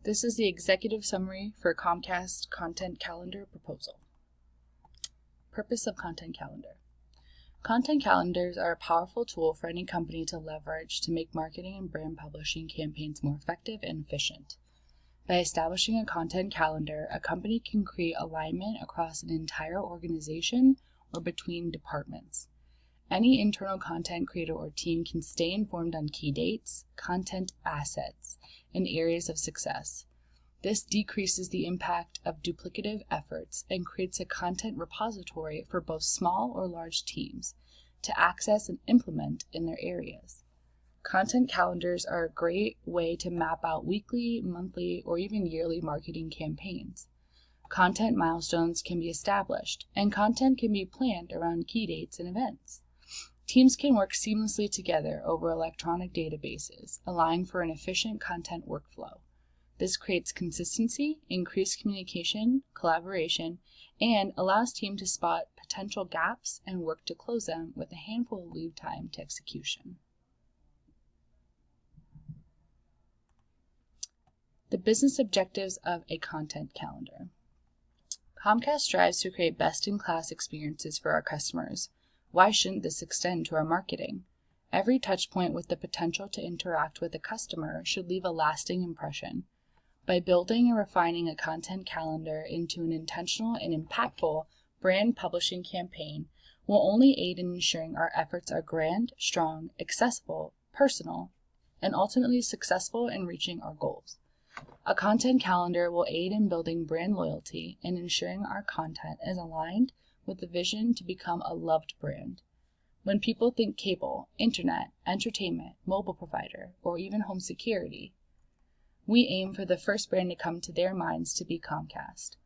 This is the executive summary for Comcast Content Calendar proposal. Purpose of Content Calendar. Content calendars are a powerful tool for any company to leverage to make marketing and brand publishing campaigns more effective and efficient. By establishing a content calendar, a company can create alignment across an entire organization or between departments. Any internal content creator or team can stay informed on key dates, content assets, and areas of success. This decreases the impact of duplicative efforts and creates a content repository for both small or large teams to access and implement in their areas. Content calendars are a great way to map out weekly, monthly, or even yearly marketing campaigns. Content milestones can be established, and content can be planned around key dates and events. Teams can work seamlessly together over electronic databases, allowing for an efficient content workflow. This creates consistency, increased communication, collaboration, and allows teams to spot potential gaps and work to close them with a handful of lead time to execution. The business objectives of a content calendar. Comcast strives to create best-in-class experiences for our customers. Why shouldn't this extend to our marketing? Every touchpoint with the potential to interact with a customer should leave a lasting impression. By building and refining a content calendar into an intentional and impactful brand publishing campaign will only aid in ensuring our efforts are grand, strong, accessible, personal, and ultimately successful in reaching our goals. A content calendar will aid in building brand loyalty and ensuring our content is aligned with the vision to become a loved brand. When people think cable, internet, entertainment, mobile provider, or even home security, we aim for the first brand to come to their minds to be Comcast.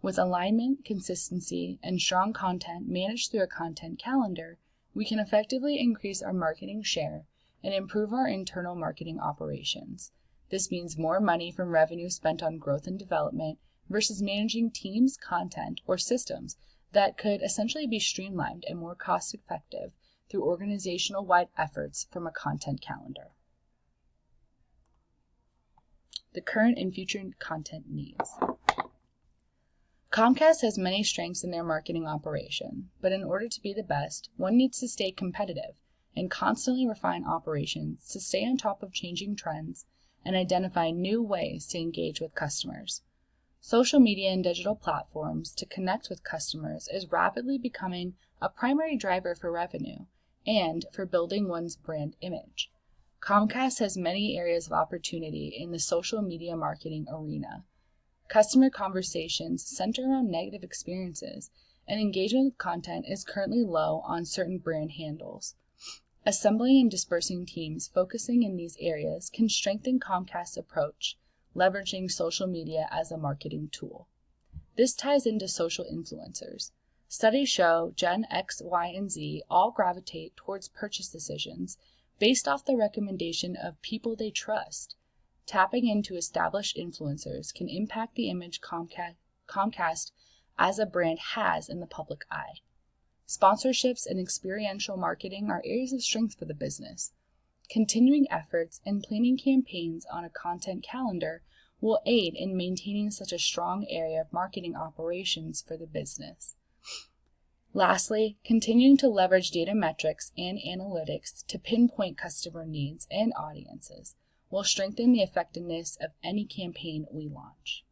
With alignment, consistency, and strong content managed through a content calendar, we can effectively increase our marketing share and improve our internal marketing operations. This means more money from revenue spent on growth and development versus managing teams, content, or systems that could essentially be streamlined and more cost-effective through organizational-wide efforts from a content calendar. The current and future content needs. Comcast has many strengths in their marketing operation, but in order to be the best, one needs to stay competitive and constantly refine operations to stay on top of changing trends and identify new ways to engage with customers. Social media and digital platforms to connect with customers is rapidly becoming a primary driver for revenue and for building one's brand image. Comcast has many areas of opportunity in the social media marketing arena. Customer conversations center around negative experiences, and engagement with content is currently low on certain brand handles. Assembling and dispersing teams focusing in these areas can strengthen Comcast's approach, leveraging social media as a marketing tool. This ties into social influencers. Studies show Gen X, Y, and Z all gravitate towards purchase decisions based off the recommendation of people they trust. Tapping into established influencers can impact the image Comcast as a brand has in the public eye. Sponsorships and experiential marketing are areas of strength for the business. Continuing efforts and planning campaigns on a content calendar will aid in maintaining such a strong area of marketing operations for the business. Lastly, continuing to leverage data metrics and analytics to pinpoint customer needs and audiences will strengthen the effectiveness of any campaign we launch.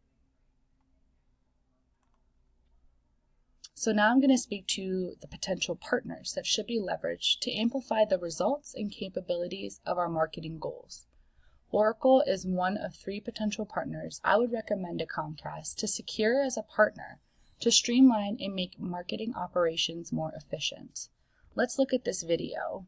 So now I'm going to speak to the potential partners that should be leveraged to amplify the results and capabilities of our marketing goals. Oracle is one of 3 potential partners I would recommend to Comcast to secure as a partner to streamline and make marketing operations more efficient. Let's look at this video.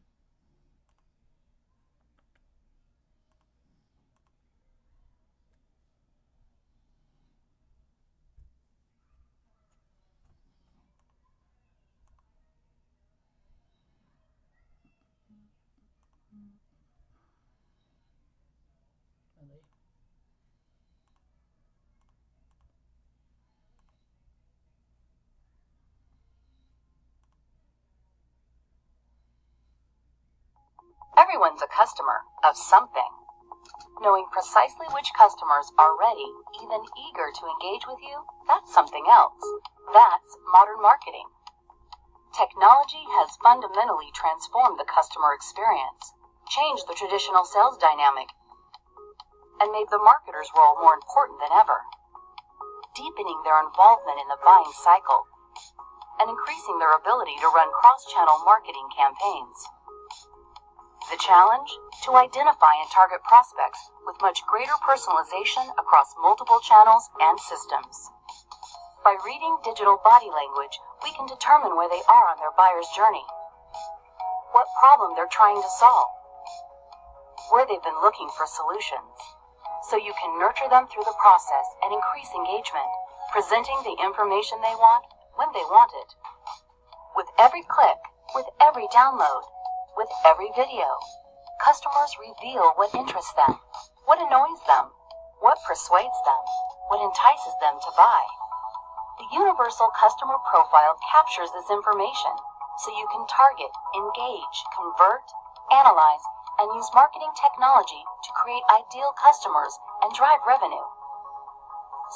Everyone's a customer of something. Knowing precisely which customers are ready, even eager to engage with you, that's something else. That's modern marketing. Technology has fundamentally transformed the customer experience, changed the traditional sales dynamic, and made the marketer's role more important than ever, deepening their involvement in the buying cycle and increasing their ability to run cross-channel marketing campaigns. The challenge? To identify and target prospects with much greater personalization across multiple channels and systems. By reading digital body language, we can determine where they are on their buyer's journey, what problem they're trying to solve, where they've been looking for solutions, so you can nurture them through the process and increase engagement, presenting the information they want when they want it. With every click, with every download, with every video, customers reveal what interests them, what annoys them, what persuades them, what entices them to buy. The universal customer profile captures this information, so you can target, engage, convert, analyze, and use marketing technology to create ideal customers and drive revenue.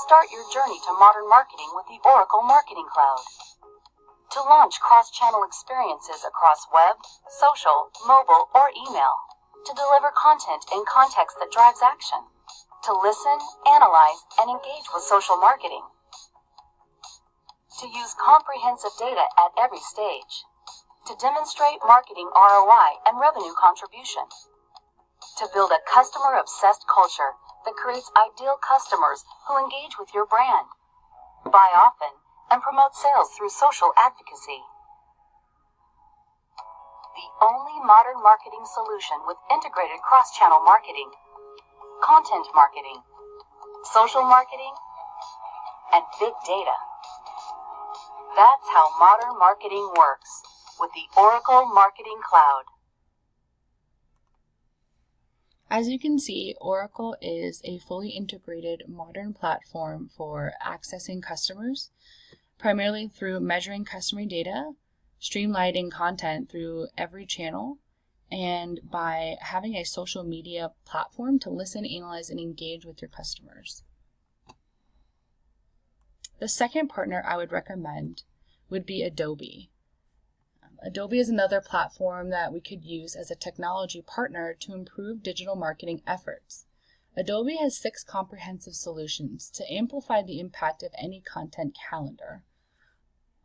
Start your journey to modern marketing with the Oracle Marketing Cloud. To launch cross-channel experiences across web, social, mobile, or email. To deliver content in context that drives action. To listen, analyze, and engage with social marketing. To use comprehensive data at every stage. To demonstrate marketing ROI and revenue contribution. To build a customer-obsessed culture that creates ideal customers who engage with your brand, buy often, and promote sales through social advocacy. The only modern marketing solution with integrated cross-channel marketing, content marketing, social marketing, and big data. That's how modern marketing works with the Oracle Marketing Cloud. As you can see, Oracle is a fully integrated modern platform for accessing customers, primarily through measuring customer data, streamlining content through every channel, and by having a social media platform to listen, analyze, and engage with your customers. The second partner I would recommend would be Adobe. Adobe is another platform that we could use as a technology partner to improve digital marketing efforts. Adobe has 6 comprehensive solutions to amplify the impact of any content calendar.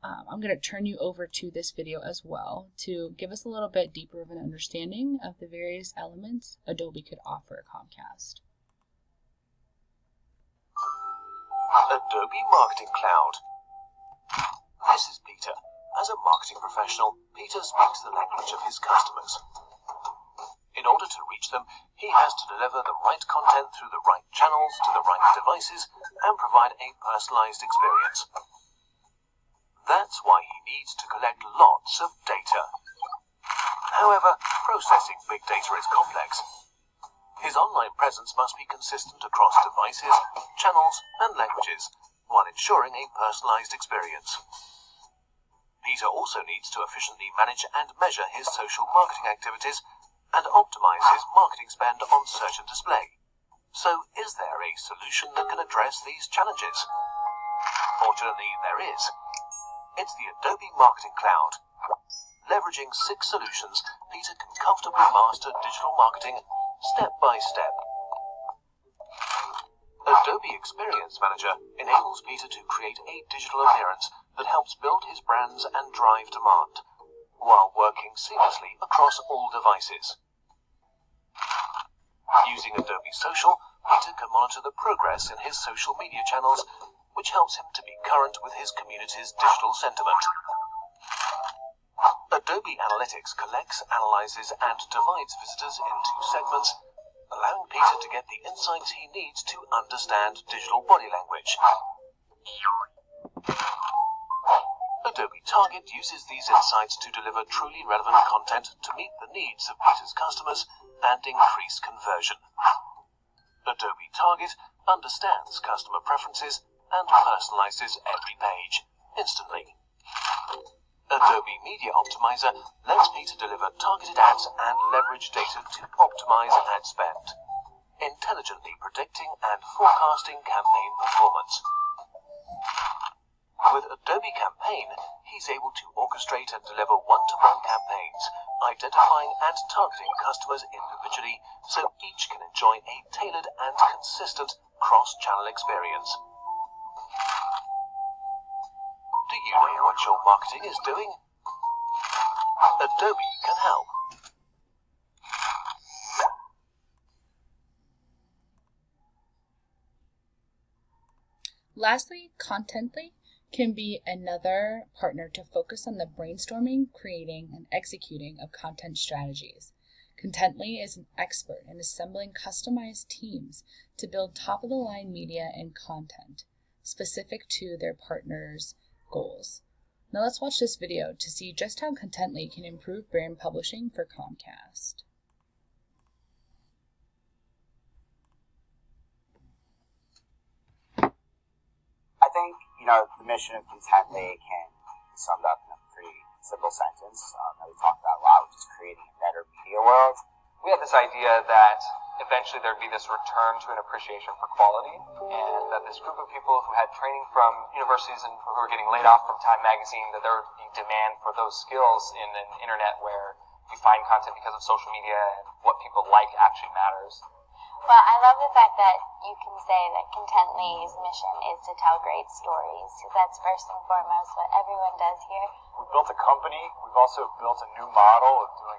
I'm going to turn you over to this video as well to give us a little bit deeper of an understanding of the various elements Adobe could offer Comcast. Adobe Marketing Cloud. This is Peter. As a marketing professional, Peter speaks the language of his customers. In order to reach them, he has to deliver the right content through the right channels to the right devices and provide a personalized experience. That's why he needs to collect lots of data. However, processing big data is complex. His online presence must be consistent across devices, channels, and languages, while ensuring a personalized experience. Peter also needs to efficiently manage and measure his social marketing activities and optimize his marketing spend on search and display. So, is there a solution that can address these challenges? Fortunately, there is. It's the Adobe Marketing Cloud. Leveraging 6 solutions, Peter can comfortably master digital marketing step by step. Adobe Experience Manager enables Peter to create a digital appearance that helps build his brands and drive demand, while working seamlessly across all devices. Using Adobe Social, Peter can monitor the progress in his social media channels, which helps him to be current with his community's digital sentiment. Adobe Analytics collects, analyzes, and divides visitors into segments, allowing Peter to get the insights he needs to understand digital body language. Adobe Target uses these insights to deliver truly relevant content to meet the needs of Peter's customers and increase conversion. Adobe Target understands customer preferences and personalizes every page instantly. Adobe Media Optimizer lets Peter deliver targeted ads and leverage data to optimize ad spend. intelligently predicting and forecasting campaign performance. With Adobe Campaign, he's able to orchestrate and deliver one-to-one campaigns, identifying and targeting customers individually so each can enjoy a tailored and consistent cross-channel experience. Do you know what your marketing is doing? Adobe can help. Lastly, Contently can be another partner to focus on the brainstorming, creating, and executing of content strategies. Contently is an expert in assembling customized teams to build top-of-the-line media and content specific to their partners' goals. Now let's watch this video to see just how Contently can improve brand publishing for Comcast. I think, the mission of Contently can be summed up in a pretty simple sentence that we talked about a lot, which is creating a better media world. We had this idea that eventually there'd be this return to an appreciation for quality, and that this group of people who had training from universities and who were getting laid off from Time Magazine, that there would be demand for those skills in an internet where you find content because of social media and what people like actually matters. Well, I love the fact that you can say that Contently's mission is to tell great stories, because that's first and foremost what everyone does here. We've built a company. We've also built a new model of doing,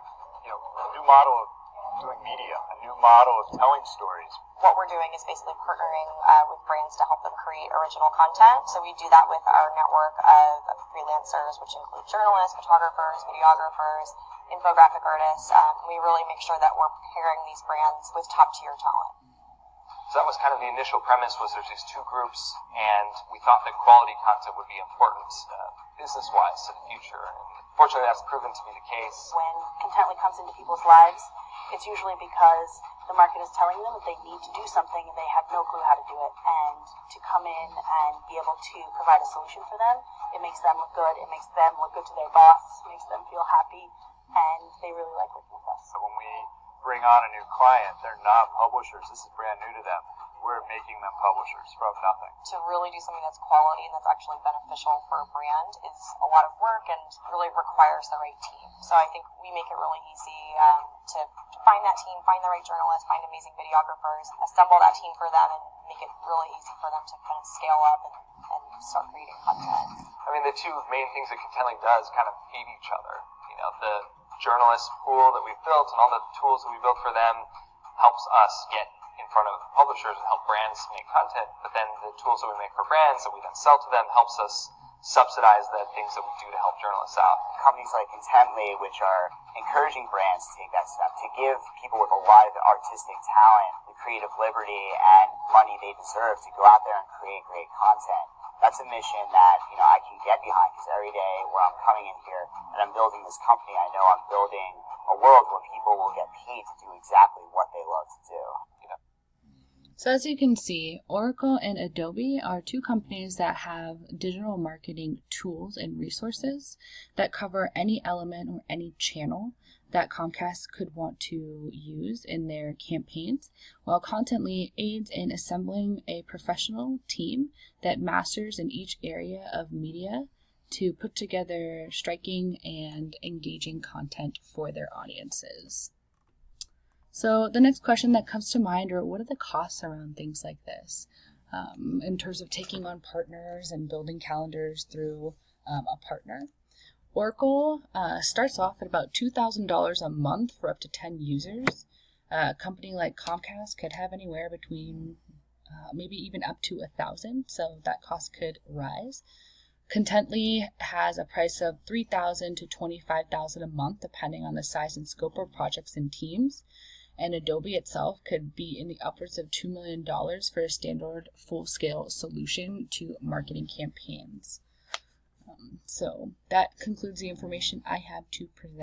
media, a new model of telling stories. What we're doing is basically partnering with brands to help them create original content. So we do that with our network of freelancers, which include journalists, photographers, videographers, infographic artists. We really make sure that we're pairing these brands with top-tier talent. So that was kind of the initial premise, was there's these two groups, and we thought that quality content would be important business-wise to the future. And fortunately, that's proven to be the case. When Contently comes into people's lives, it's usually because the market is telling them that they need to do something and they have no clue how to do it. And to come in and be able to provide a solution for them, it makes them look good, it makes them look good to their boss, it makes them feel happy, and they really like working with us. So when we bring on a new client, they're not publishers. This is brand new to them. We're making them publishers from nothing. To really do something that's quality and that's actually beneficial for a brand is a lot of work and really requires the right team. So I think we make it really easy to find that team, find the right journalists, find amazing videographers, assemble that team for them, and make it really easy for them to kind of scale up and start creating content. I mean, the two main things that Contently does kind of feed each other. The journalist pool that we've built and all the tools that we built for them helps us get in front of publishers and help brands make content, but then the tools that we make for brands that we then sell to them helps us subsidize the things that we do to help journalists out. Companies like Contently, which are encouraging brands to take that step, to give people with a lot of artistic talent the creative liberty and money they deserve to go out there and create great content. That's a mission that, I can get behind, because every day where I'm coming in here and I'm building this company, I know I'm building a world where people will get paid to do exactly what they love to do. So as you can see, Oracle and Adobe are two companies that have digital marketing tools and resources that cover any element or any channel that Comcast could want to use in their campaigns, while Contently aids in assembling a professional team that masters in each area of media to put together striking and engaging content for their audiences. So the next question that comes to mind are, what are the costs around things like this in terms of taking on partners and building calendars through a partner? Oracle starts off at about $2,000 a month for up to 10 users. A company like Comcast could have anywhere between maybe even up to 1,000, so that cost could rise. Contently has a price of $3,000 to $25,000 a month, depending on the size and scope of projects and teams. And Adobe itself could be in the upwards of $2 million for a standard full-scale solution to marketing campaigns. So that concludes the information I have to present.